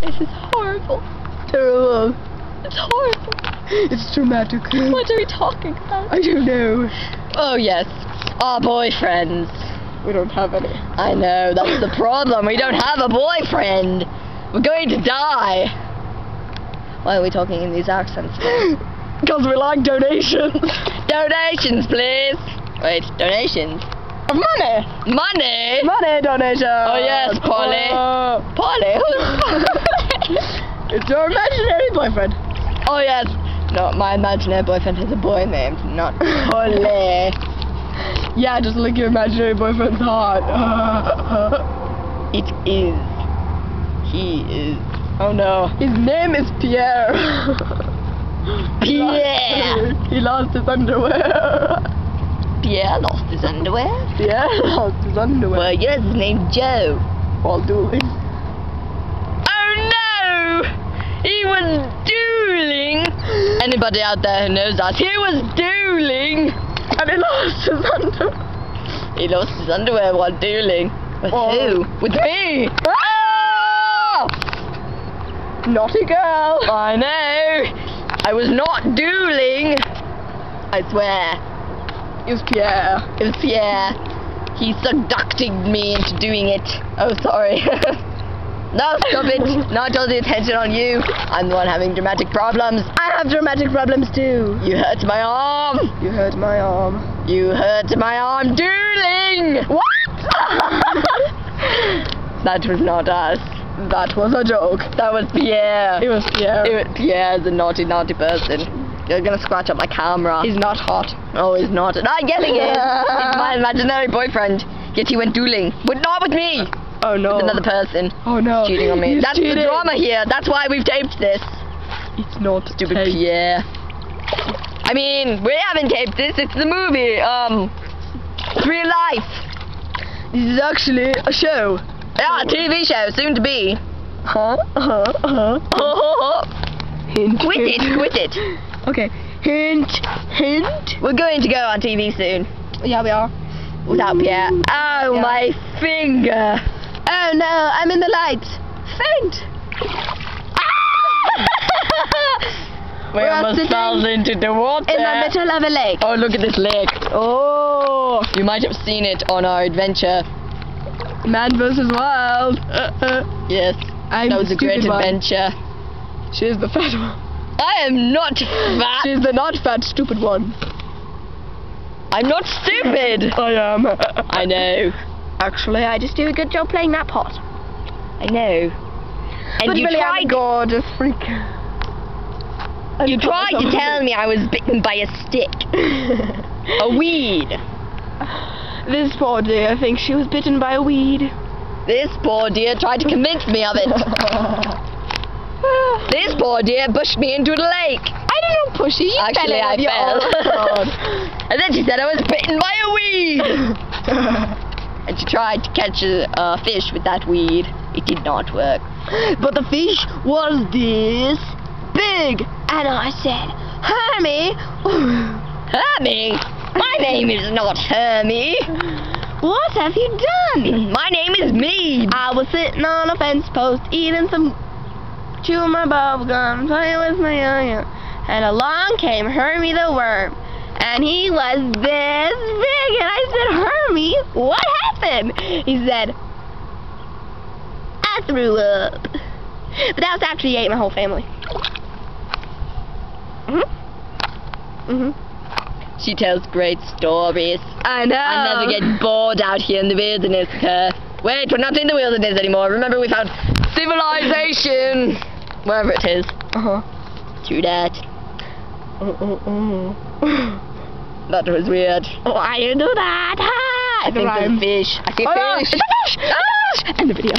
This is horrible. Terrible. It's horrible. It's traumatic. What are we talking about? I don't know. Oh yes, our boyfriends. We don't have any. I know, that's the problem. We don't have a boyfriend. We're going to die. Why are we talking in these accents? Because we like donations. Donations, please. Wait, donations. Of money. Money? Money donations. Oh yes, Polly. Polly? It's your imaginary boyfriend. Oh yes. No, my imaginary boyfriend has a boy named, not Polly. Yeah, just lick your imaginary boyfriend's heart. It is. He is. Oh no. His name is Pierre. Pierre. He lost his underwear. Pierre lost his underwear? Pierre lost his underwear. Well, yours is named Joe. While dueling. Oh no! He was dueling! Anybody out there who knows that? He was dueling! And he lost his underwear. He lost his underwear while dueling. With who? With me! Ah! Naughty girl. I know! I was not dueling! I swear. It was Pierre. It was Pierre. He seducted me into doing it. Oh, sorry. No, stop it. Not all the attention on you. I'm the one having dramatic problems. I have dramatic problems too. You hurt my arm. You hurt my arm. You hurt my arm dueling. What? That was not us. That was a joke. That was Pierre. It was Pierre. Pierre's a naughty, naughty person. You're gonna scratch up my camera. He's not hot. Oh, he's not. And I get it. He's my imaginary boyfriend. Yet he went dueling. But not with me. Oh no. With another person. Oh no. Cheating on me. He's That's cheating. the drama here. That's why we've taped this. It's not Stupid taped. Pierre. I mean, we haven't taped this. It's the movie. It's real life. This is actually a show. Yeah, a TV show, soon to be. Hint. Quit it, quit it. Okay. Hint. Hint. We're going to go on TV soon. Yeah, we are. Without Pierre. Oh, Yeah. my finger. Oh no, I'm in the lights. Faint. We We're almost sitting fell into the water. In the middle of a lake. Oh, look at this lake. Oh. You might have seen it on our adventure. Man vs. Wild. Yes, I'm that was the a great stupid one. adventure. She's the fat one. I am not fat. She's the not fat, stupid one. I'm not stupid. I am. I know. Actually, I just do a good job playing that part. I know. And But you really, tried. I'm a gorgeous freak. You tried to tell me I was bitten by a stick. A weed. This poor dear thinks she was bitten by a weed. This poor dear tried to convince me of it. This poor dear pushed me into the lake. I didn't push you. Actually, I fell. And then she said I was bitten by a weed. And she tried to catch a fish with that weed. It did not work. But the fish was this big. And I said, Hermie. Hermie? My name is not Hermie. What have you done? My name is Mead. I was sitting on a fence post eating some, chewing my bubble gum, playing with my young, and along came Hermie the worm, and he was this big, and I said, Hermie, what happened? He said, I threw up. But that was after he ate my whole family. She tells great stories. I know. I never get bored out here in the wilderness with her. Wait, we're not in the wilderness anymore. Remember, we found civilization. Wherever it is. True that. That was weird. Why you do that? I think there's a fish. I see a fish. It's a fish! End the video.